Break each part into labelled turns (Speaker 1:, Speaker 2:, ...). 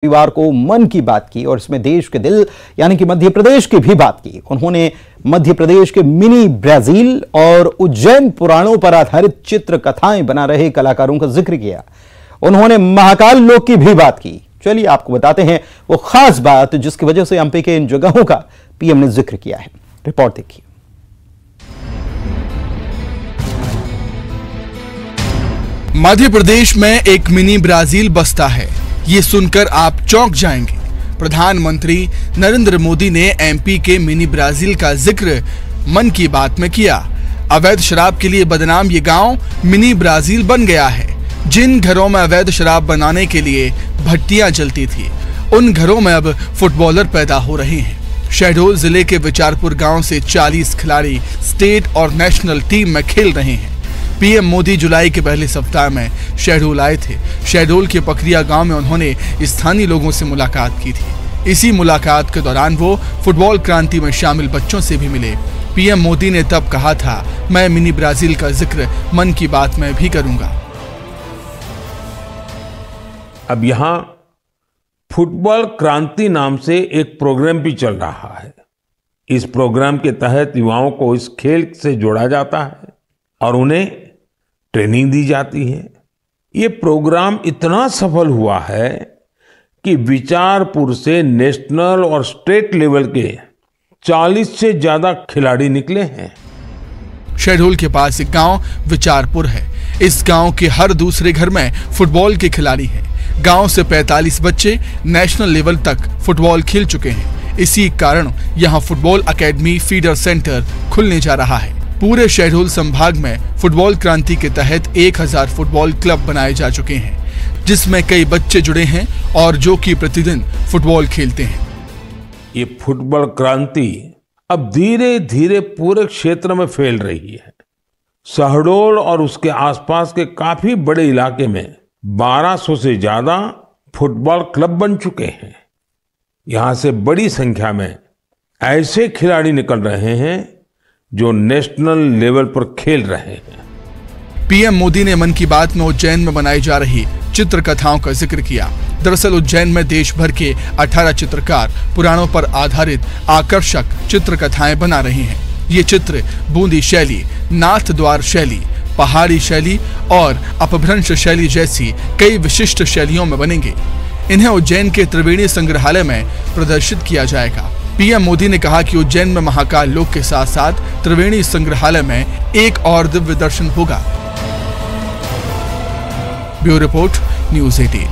Speaker 1: रविवार को मन की बात की और इसमें देश के दिल यानी कि मध्य प्रदेश की भी बात की। उन्होंने मध्य प्रदेश के मिनी ब्राजील और उज्जैन पुराणों पर आधारित चित्र कथाएं बना रहे कलाकारों का जिक्र किया। उन्होंने महाकाल लोक की भी बात की। चलिए आपको बताते हैं वो खास बात जिसकी वजह से एमपी के इन जगहों का पीएम ने जिक्र किया है। रिपोर्ट देखिए।
Speaker 2: मध्य प्रदेश में एक मिनी ब्राजील बसता है, ये सुनकर आप चौंक जाएंगे। प्रधानमंत्री नरेंद्र मोदी ने एमपी के मिनी ब्राजील का जिक्र मन की बात में किया। अवैध शराब के लिए बदनाम ये गांव मिनी ब्राजील बन गया है। जिन घरों में अवैध शराब बनाने के लिए भट्टियां जलती थी, उन घरों में अब फुटबॉलर पैदा हो रहे हैं। शहडोल जिले के विचारपुर गांव से 40 खिलाड़ी स्टेट और नेशनल टीम में खेल रहे हैं। पीएम मोदी जुलाई के पहले सप्ताह में शहडोल आए थे। शहडोल के पकरिया गांव में उन्होंने स्थानीय लोगों से मुलाकात की थी। इसी मुलाकात के दौरान वो फुटबॉल क्रांति में शामिल बच्चों से भी मिले। पीएम मोदी ने तब कहा था, मैं मिनी ब्राजील का जिक्र मन की बात में भी करूंगा।
Speaker 3: अब यहाँ फुटबॉल क्रांति नाम से एक प्रोग्राम भी चल रहा है। इस प्रोग्राम के तहत युवाओं को इस खेल से जोड़ा जाता है और उन्हें ट्रेनिंग दी जाती है। ये प्रोग्राम इतना सफल हुआ है कि विचारपुर से नेशनल और स्टेट लेवल के 40 से ज्यादा खिलाड़ी निकले हैं।
Speaker 2: शहडोल के पास एक गांव विचारपुर है। इस गांव के हर दूसरे घर में फुटबॉल के खिलाड़ी हैं। गांव से 45 बच्चे नेशनल लेवल तक फुटबॉल खेल चुके हैं। इसी कारण यहां फुटबॉल एकेडमी फीडर सेंटर खुलने जा रहा है। पूरे शहडोल संभाग में फुटबॉल क्रांति के तहत 1000 फुटबॉल क्लब बनाए जा चुके हैं, जिसमें कई बच्चे जुड़े हैं और जो कि प्रतिदिन फुटबॉल खेलते हैं।
Speaker 3: ये फुटबॉल क्रांति अब धीरे धीरे पूरे क्षेत्र में फैल रही है। शहडोल और उसके आसपास के काफी बड़े इलाके में 1200 से ज्यादा फुटबॉल क्लब बन चुके हैं। यहां से बड़ी संख्या में ऐसे खिलाड़ी निकल रहे हैं जो नेशनल लेवल पर खेल रहे हैं।
Speaker 2: पीएम मोदी ने मन की बात में उज्जैन में बनाई जा रही चित्र कथाओं का जिक्र किया। दरअसल उज्जैन में देश भर के 18 चित्रकार पुराणों पर आधारित आकर्षक चित्र कथाएं बना रहे हैं। ये चित्र बूंदी शैली, नाथ द्वार शैली, पहाड़ी शैली और अपभ्रंश शैली जैसी कई विशिष्ट शैलियों में बनेंगे। इन्हें उज्जैन के त्रिवेणी संग्रहालय में प्रदर्शित किया जाएगा। पीएम मोदी ने कहा कि उज्जैन में महाकाल लोक के साथ साथ त्रिवेणी संग्रहालय में एक और दिव्य दर्शन होगा। Bureau report, news 18।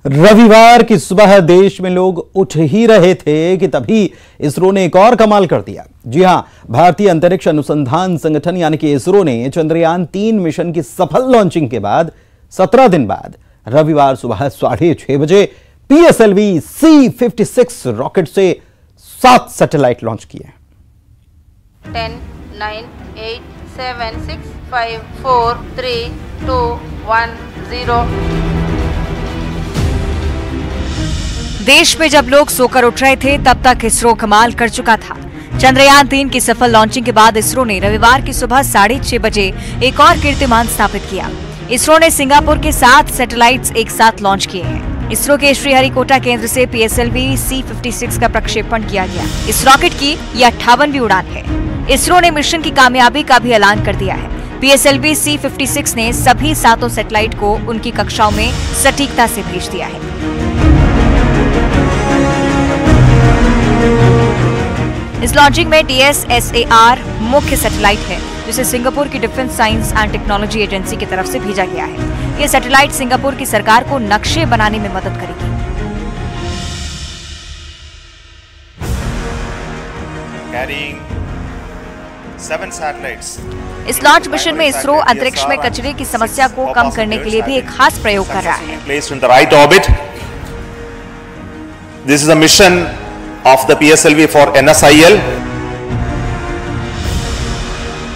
Speaker 1: रविवार की सुबह देश में लोग उठ ही रहे थे कि तभी इसरो ने एक और कमाल कर दिया। जी हां, भारतीय अंतरिक्ष अनुसंधान संगठन यानी कि इसरो ने चंद्रयान 3 मिशन की सफल लॉन्चिंग के बाद 17 दिन बाद रविवार सुबह 6:30 बजे PSLV C56 रॉकेट से 7 सैटेलाइट लॉन्च किए।
Speaker 4: 10, 9, 8, 7, 6, 5, 4, 3, 2, 1, 0।
Speaker 5: देश में जब लोग सोकर उठ रहे थे तब तक इसरो कमाल कर चुका था। चंद्रयान 3 की सफल लॉन्चिंग के बाद इसरो ने रविवार की सुबह 6:30 बजे एक और कीर्तिमान स्थापित किया। इसरो ने सिंगापुर के 7 सैटेलाइट्स एक साथ लॉन्च किए हैं। इसरो के श्रीहरिकोटा केंद्र से PSLV C56 का प्रक्षेपण किया गया। इस रॉकेट की यह 58वीं उड़ान है। इसरो ने मिशन की कामयाबी का भी ऐलान कर दिया है। PSLV C56 ने सभी 7 सैटेलाइट को उनकी कक्षाओं में सटीकता से भेज दिया है। इस लॉन्चिंग में DSSAR मुख्य सैटेलाइट है, जिसे सिंगापुर की defence science and technology agency की तरफ से भेजा गया है। यह सैटेलाइट सिंगापुर की सरकार को नक्शे बनाने में मदद करेगी। इस लॉन्च मिशन में इसरो अंतरिक्ष में कचरे की समस्या को कम करने के लिए भी एक खास प्रयोग कर रहा है।
Speaker 6: This is a mission of the PSLV for NSIL.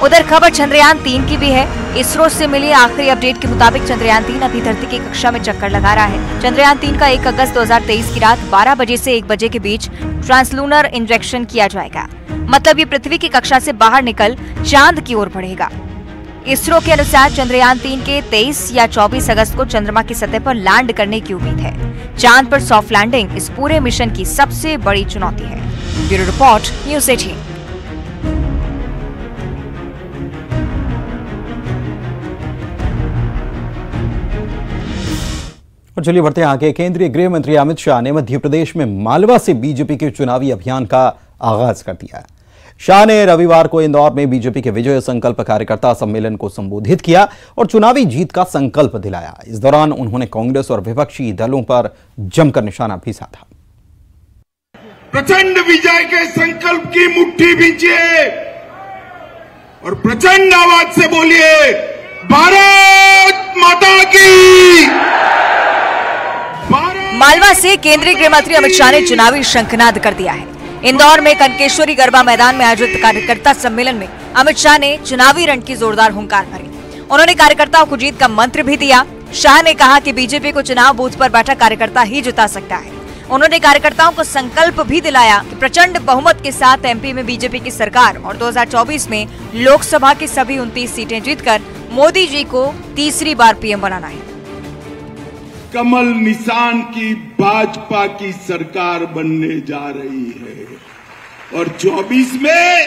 Speaker 5: उधर खबर चंद्रयान 3 की भी है। इसरो से मिली आखिरी अपडेट के मुताबिक चंद्रयान 3 अभी धरती की कक्षा में चक्कर लगा रहा है। चंद्रयान 3 का 1 अगस्त 2023 की रात 12 बजे से 1 बजे के बीच ट्रांसलूनर इंजेक्शन किया जाएगा। मतलब ये पृथ्वी की कक्षा से बाहर निकल चांद की ओर बढ़ेगा। इसरो के अनुसार चंद्रयान 3 के 23 या 24 अगस्त को चंद्रमा की सतह पर लैंड करने की उम्मीद है। चांद पर सॉफ्ट लैंडिंग इस पूरे मिशन की सबसे बड़ी चुनौती है। Bureau report, news 18।
Speaker 1: और चलिए बढ़ते हैं आगे। केंद्रीय गृह मंत्री अमित शाह ने मध्य प्रदेश में मालवा से बीजेपी के चुनावी अभियान का आगाज कर दिया। शाह ने रविवार को इंदौर में बीजेपी के विजय संकल्प कार्यकर्ता सम्मेलन को संबोधित किया और चुनावी जीत का संकल्प दिलाया। इस दौरान उन्होंने कांग्रेस और विपक्षी दलों पर जमकर निशाना भी साधा।
Speaker 7: प्रचंड विजय के संकल्प की मुट्ठी भींचिए और प्रचंड आवाज से बोलिए, भारत माता की।
Speaker 5: मालवा से केंद्रीय गृह मंत्री अमित शाह ने चुनावी शंखनाद कर दिया है। इंदौर में कनकेश्वरी गरबा मैदान में आयोजित कार्यकर्ता सम्मेलन में अमित शाह ने चुनावी रण की जोरदार हुंकार भरी। उन्होंने कार्यकर्ताओं को जीत का मंत्र भी दिया। शाह ने कहा कि बीजेपी को चुनाव बूथ पर बैठा कार्यकर्ता ही जिता सकता है। उन्होंने कार्यकर्ताओं को संकल्प भी दिलाया कि प्रचंड बहुमत के साथ एमपी में बीजेपी की सरकार और 2024 में लोकसभा की सभी 29 सीटें जीतकर मोदी जी को तीसरी बार पीएम बनाना है।
Speaker 7: कमल निशान की भाजपा की सरकार बनने जा रही है और 24 में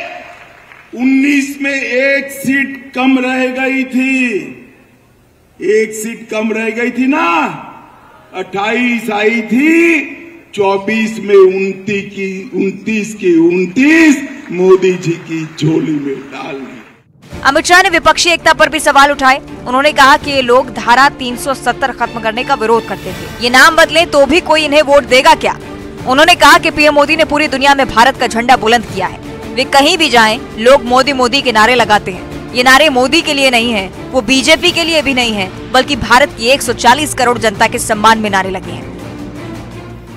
Speaker 7: 19 में एक सीट कम रह गई थी। एक सीट कम रह गई थी ना, 28 आई थी, 24 में 29 की 29 मोदी जी की झोली में डाल दी।
Speaker 5: अमित शाह ने विपक्षी एकता पर भी सवाल उठाए। उन्होंने कहा कि ये लोग धारा 370 खत्म करने का विरोध करते थे। ये नाम बदले तो भी कोई इन्हें वोट देगा क्या? उन्होंने कहा कि पीएम मोदी ने पूरी दुनिया में भारत का झंडा बुलंद किया है। वे कहीं भी जाएं, लोग मोदी मोदी के नारे लगाते हैं। ये नारे मोदी के लिए नहीं है, वो बीजेपी के लिए भी नहीं है, बल्कि भारत की 140 करोड़ जनता के सम्मान में नारे लगे हैं।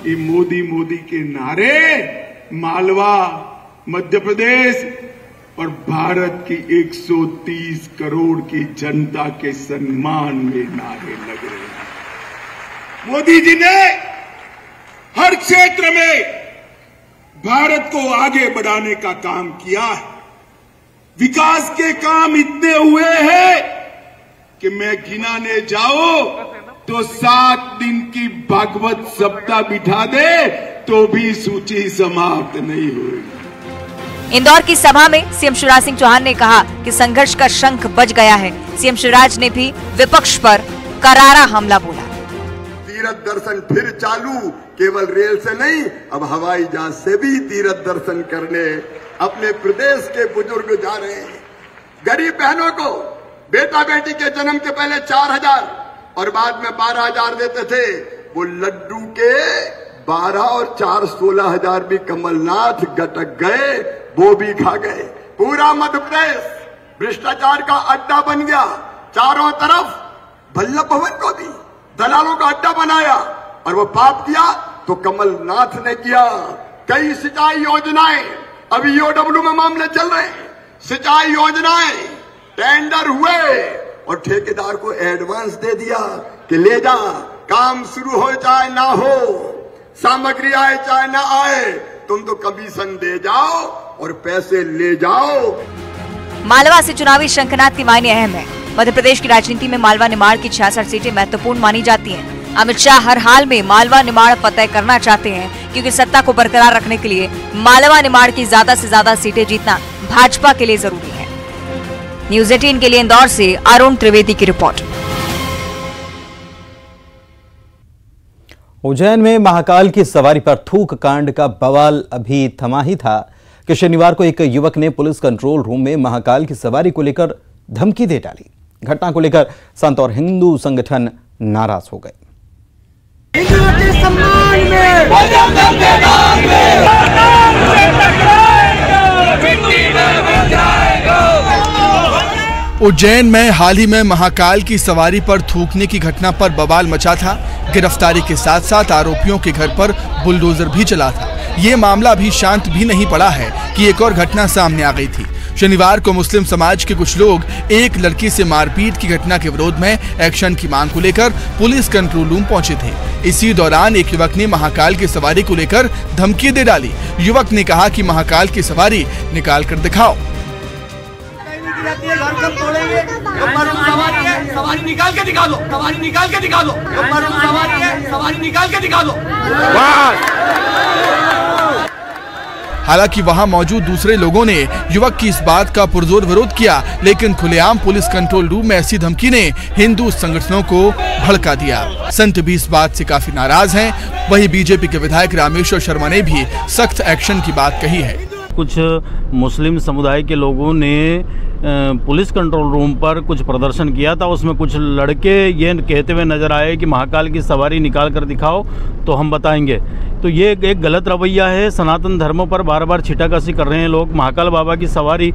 Speaker 7: ये मोदी मोदी के नारे मालवा, मध्य प्रदेश और भारत की 130 करोड़ की जनता के सम्मान में नारे लग रहे हैं। मोदी जी ने हर क्षेत्र में भारत को आगे बढ़ाने का काम किया है। विकास के काम इतने हुए हैं कि मैं गिनाने जाऊं तो 7 दिन की भागवत सप्ताह बिठा दे तो भी सूची समाप्त नहीं होगी।
Speaker 5: इंदौर की सभा में सीएम शिवराज सिंह चौहान ने कहा कि संघर्ष का शंख बज गया है। सीएम शिवराज ने भी विपक्ष पर करारा हमला बोला।
Speaker 8: तीर्थ दर्शन फिर चालू, केवल रेल से नहीं, अब हवाई जहाज से भी तीर्थ दर्शन करने अपने प्रदेश के बुजुर्ग जा रहे हैं। गरीब बहनों को बेटा बेटी के जन्म के पहले 4,000 और बाद में 12,000 देते थे। वो लड्डू के 12 और 4 16,000 भी कमलनाथ गटक गए, वो भी खा गए। पूरा मध्य प्रदेश भ्रष्टाचार का अड्डा बन गया। चारों तरफ वल्लभ भवन को भी दलालों का अड्डा बनाया और वो पाप किया तो कमलनाथ ने किया। कई सिंचाई योजनाएं अभी ईओडब्ल्यू में मामले चल रहे हैं। सिंचाई योजनाएं टेंडर हुए और ठेकेदार को एडवांस दे दिया कि ले जा, काम शुरू हो चाहे ना हो, सामग्री आए चाहे ना आए, तुम तो कमीशन दे जाओ और पैसे ले जाओ।
Speaker 5: मालवा से चुनावी शंखनाद की मायने अहम है। मध्य प्रदेश की राजनीति में मालवा निमाड़ की 66 सीटें महत्वपूर्ण मानी जाती हैं। अमित शाह हर हाल में मालवा निमाड़ फतह करना चाहते हैं, क्योंकि सत्ता को बरकरार रखने के लिए मालवा निमाड़ की ज्यादा से ज्यादा सीटें जीतना भाजपा के लिए जरूरी है। न्यूज़ 18 के लिए इंदौर से अरुण त्रिवेदी की रिपोर्ट।
Speaker 1: उज्जैन में महाकाल की सवारी पर थूक कांड का बवाल अभी थमा ही था कि शनिवार को एक युवक ने पुलिस कंट्रोल रूम में महाकाल की सवारी को लेकर धमकी दे डाली। घटना को लेकर संत और हिंदू संगठन नाराज हो गए।
Speaker 2: उज्जैन में हाल ही में महाकाल की सवारी पर थूकने की घटना पर बवाल मचा था। गिरफ्तारी के साथ साथ आरोपियों के घर पर बुलडोजर भी चला था। ये मामला अभी शांत भी नहीं पड़ा है कि एक और घटना सामने आ गई थी। शनिवार को मुस्लिम समाज के कुछ लोग एक लड़की से मारपीट की घटना के विरोध में एक्शन की मांग को लेकर पुलिस कंट्रोल रूम पहुंचे थे। इसी दौरान एक युवक ने महाकाल की सवारी को लेकर धमकी दे डाली। युवक ने कहा कि महाकाल की सवारी निकाल कर दिखाओ।
Speaker 9: की जाती है, घर कब तोड़ेंगे? जो परसों सवारी है, सवारी निकाल के दिखा दो, सवारी निकाल के दिखा दो। जो परसों सवारी है, सवारी निकाल के दिखा दो।
Speaker 2: हालांकि वहां मौजूद दूसरे लोगों ने युवक की इस बात का पुरजोर विरोध किया, लेकिन खुलेआम पुलिस कंट्रोल रूम में ऐसी धमकी ने हिंदू संगठनों को भड़का दिया। संत भी इस बात से काफी नाराज हैं। वहीं बीजेपी के विधायक रामेश्वर शर्मा ने भी सख्त एक्शन की बात कही है।
Speaker 10: कुछ मुस्लिम समुदाय के लोगों ने पुलिस कंट्रोल रूम पर कुछ प्रदर्शन किया था। उसमें कुछ लड़के ये कहते हुए नजर आए कि महाकाल की सवारी निकाल कर दिखाओ तो हम बताएंगे। तो ये एक गलत रवैया है। सनातन धर्मों पर बार बार छिटाकशी कर रहे हैं लोग। महाकाल बाबा की सवारी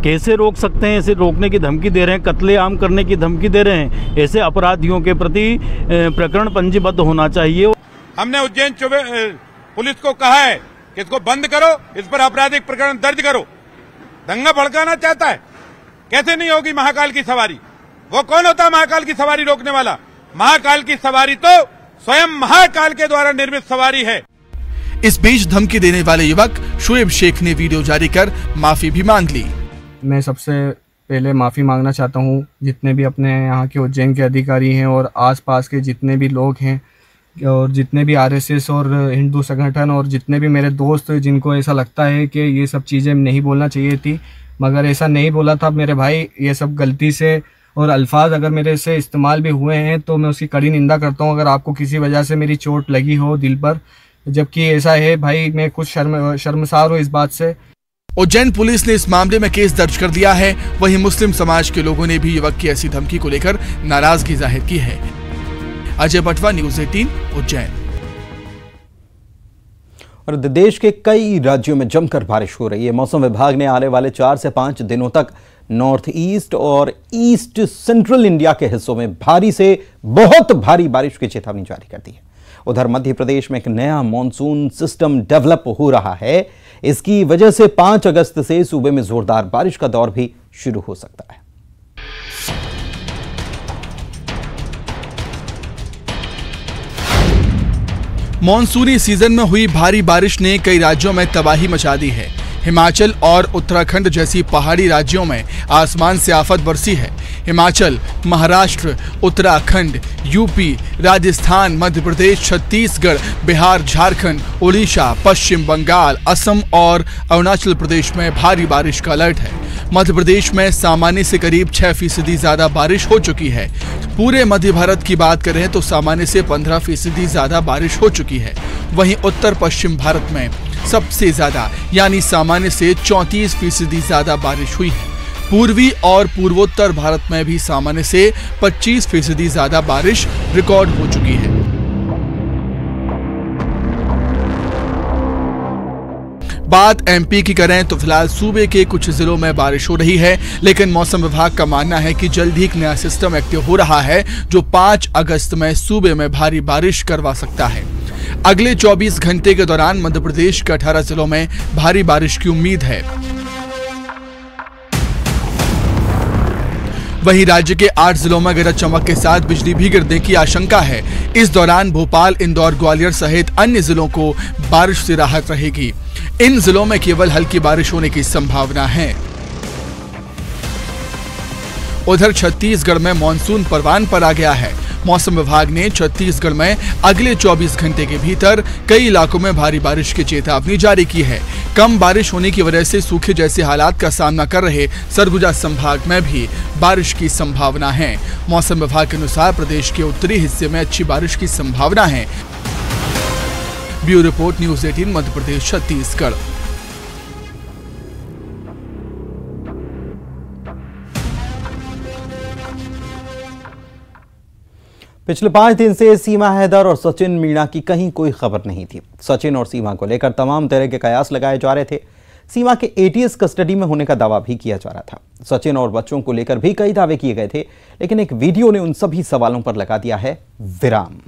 Speaker 10: कैसे रोक सकते हैं? ऐसे रोकने की धमकी दे रहे हैं, कत्लेआम करने की धमकी दे रहे हैं। ऐसे अपराधियों के प्रति प्रकरण पंजीबद्ध होना चाहिए।
Speaker 11: हमने उज्जैन पुलिस को कहा है कि इसको बंद करो, इस पर आपराधिक प्रकरण दर्ज करो। दंगा भड़काना चाहता है, कैसे नहीं होगी महाकाल की सवारी? वो कौन होता है महाकाल की सवारी रोकने वाला? महाकाल की सवारी तो स्वयं महाकाल के द्वारा निर्मित सवारी है।
Speaker 2: इस बीच धमकी देने वाले युवक शुएब शेख ने वीडियो जारी कर माफी भी मांग ली।
Speaker 12: मैं सबसे पहले माफी मांगना चाहता हूं जितने भी अपने यहाँ के उज्जैन के अधिकारी हैं और आसपास के जितने भी लोग हैं और जितने भी आरएसएस और हिंदू संगठन और जितने भी मेरे दोस्त जिनको ऐसा लगता है कि ये सब चीज़ें नहीं बोलना चाहिए थी, मगर ऐसा नहीं बोला था मेरे भाई। ये सब गलती से और अल्फाज अगर मेरे से इस्तेमाल भी हुए हैं तो मैं उसकी कड़ी निंदा करता हूं। अगर आपको किसी वजह से मेरी चोट लगी हो दिल पर, जबकि ऐसा है भाई, मैं कुछ शर्मसार हूँ इस बात से।
Speaker 2: उज्जैन पुलिस ने इस मामले में केस दर्ज कर दिया है। वहीं मुस्लिम समाज के लोगों ने भी युवक की ऐसी धमकी को लेकर नाराजगी जाहिर की है। अजय बटवा, न्यूज़ 18, उज्जैन।
Speaker 1: और देश के कई राज्यों में जमकर बारिश हो रही है। मौसम विभाग ने आने वाले 4 से 5 दिनों तक नॉर्थ ईस्ट और ईस्ट सेंट्रल इंडिया के हिस्सों में भारी से बहुत भारी बारिश की चेतावनी जारी कर दी है। उधर मध्य प्रदेश में एक नया मॉनसून सिस्टम डेवलप हो रहा है। इसकी वजह से 5 अगस्त से सूबे में जोरदार बारिश का दौर भी शुरू हो सकता है।
Speaker 2: मॉनसूनी सीजन में हुई भारी बारिश ने कई राज्यों में तबाही मचा दी है। हिमाचल और उत्तराखंड जैसी पहाड़ी राज्यों में आसमान से आफत बरसी है। हिमाचल, महाराष्ट्र, उत्तराखंड, यूपी, राजस्थान, मध्य प्रदेश, छत्तीसगढ़, बिहार, झारखंड, उड़ीसा, पश्चिम बंगाल, असम और अरुणाचल प्रदेश में भारी बारिश का अलर्ट है। मध्य प्रदेश में सामान्य से करीब 6% ज्यादा बारिश हो चुकी है। पूरे मध्य भारत की बात करें तो सामान्य से 15% ज्यादा बारिश हो चुकी है। वहीं उत्तर पश्चिम भारत में सबसे ज्यादा यानी सामान्य से 34% ज्यादा बारिश हुई है। पूर्वी और पूर्वोत्तर भारत में भी सामान्य से 25% ज्यादा बारिश रिकॉर्ड हो चुकी है। बात एमपी की करें तो फिलहाल सूबे के कुछ जिलों में बारिश हो रही है, लेकिन मौसम विभाग का मानना है कि जल्द ही एक नया सिस्टम एक्टिव हो रहा है जो 5 अगस्त में सूबे में भारी बारिश करवा सकता है। अगले 24 घंटे के दौरान मध्य प्रदेश के 18 जिलों में भारी बारिश की उम्मीद है। वहीं राज्य के 8 जिलों में गरज चमक के साथ बिजली भी गिरने की आशंका है। इस दौरान भोपाल, इंदौर, ग्वालियर सहित अन्य जिलों को बारिश से राहत रहेगी। इन जिलों में केवल हल्की बारिश होने की संभावना है। उधर छत्तीसगढ़ में मानसून परवान पर आ गया है। मौसम विभाग ने छत्तीसगढ़ में अगले 24 घंटे के भीतर कई इलाकों में भारी बारिश की चेतावनी जारी की है। कम बारिश होने की वजह से सूखे जैसे हालात का सामना कर रहे सरगुजा संभाग में भी बारिश की संभावना है। मौसम विभाग के अनुसार प्रदेश के उत्तरी हिस्से में अच्छी बारिश की संभावना है। Bureau report, news 18, Madhya Pradesh, Chhattisgarh.
Speaker 1: पिछले 5 दिन से सीमा हैदर और सचिन मीणा की कहीं कोई खबर नहीं थी। सचिन और सीमा को लेकर तमाम तरह के कयास लगाए जा रहे थे। सीमा के एटीएस कस्टडी में होने का दावा भी किया जा रहा था। सचिन और बच्चों को लेकर भी कई दावे किए गए थे, लेकिन एक वीडियो ने उन सभी सवालों पर लगा दिया है विराम।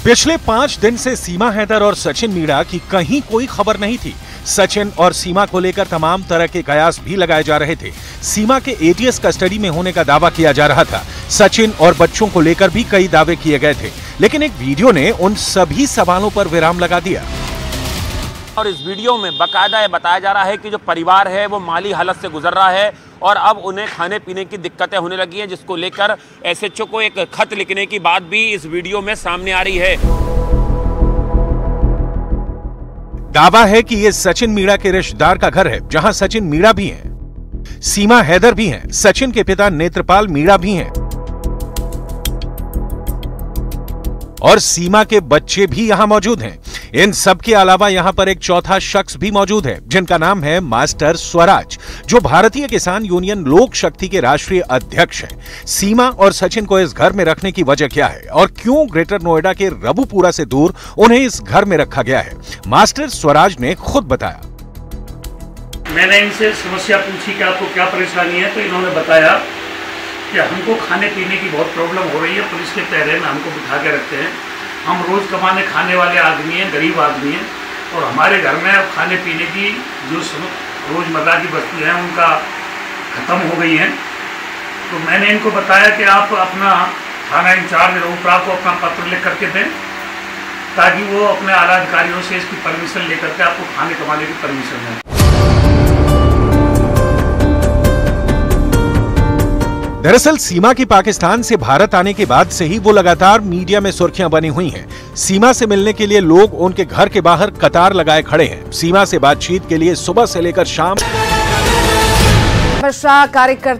Speaker 13: पिछले 5 दिन से सीमा हैदर और सचिन मीणा की कहीं कोई खबर नहीं थी। सचिन और सीमा को लेकर तमाम तरह के कयास भी लगाए जा रहे थे। सीमा के एटीएस कस्टडी में होने का दावा किया जा रहा था। सचिन और बच्चों को लेकर भी कई दावे किए गए थे, लेकिन एक वीडियो ने उन सभी सवालों पर विराम लगा दिया।
Speaker 14: और इस वीडियो में बाकायदा बताया जा रहा है कि जो परिवार है वो माली हालत से गुजर रहा है और अब उन्हें खाने पीने की दिक्कतें होने लगी हैं, जिसको लेकर एसएचओ को एक खत लिखने की बात भी इस वीडियो में सामने आ रही है।
Speaker 13: दावा है कि ये सचिन मीणा के रिश्तेदार का घर है, जहां सचिन मीणा भी हैं, सीमा हैदर भी हैं, सचिन के पिता नेत्रपाल मीणा भी हैं और सीमा के बच्चे भी यहां मौजूद हैं। इन सब के अलावा यहां पर एक चौथा शख्स भी मौजूद है, जिनका नाम है मास्टर स्वराज, जो भारतीय किसान यूनियन लोक शक्ति के राष्ट्रीय अध्यक्ष हैं। सीमा और सचिन को इस घर में रखने की वजह क्या है और क्यों ग्रेटर नोएडा के रबुपुरा से दूर उन्हें इस घर में रखा गया है, मास्टर स्वराज ने खुद बताया।
Speaker 15: मैंने इनसे समस्या पूछी कि आपको क्या परेशानी है, तो इन्होंने बताया कि हमको खाने पीने की बहुत प्रॉब्लम हो रही है। पुलिस के पहरे में हमको बिठा के रखते हैं। हम रोज कमाने खाने वाले आदमी हैं, गरीब आदमी हैं, और हमारे घर में अब खाने पीने की जो रोजमर्रा की वस्तुएं हैं उनका ख़त्म हो गई हैं। तो मैंने इनको बताया कि आप अपना थाना इंचार्ज रबुपुरा को अपना पत्र लिख करके दें, ताकि वो अपने आला अधिकारियों से इसकी परमिशन लेकर के आपको खाने कमाने की परमिशन दें।
Speaker 13: दरअसल सीमा की पाकिस्तान से भारत आने के बाद से ही वो लगातार मीडिया में सुर्खियां बनी हुई हैं। सीमा से मिलने के लिए लोग उनके घर के बाहर कतार लगाए खड़े हैं। सीमा से बातचीत के लिए सुबह से लेकर शाम
Speaker 16: कार्यकर्ता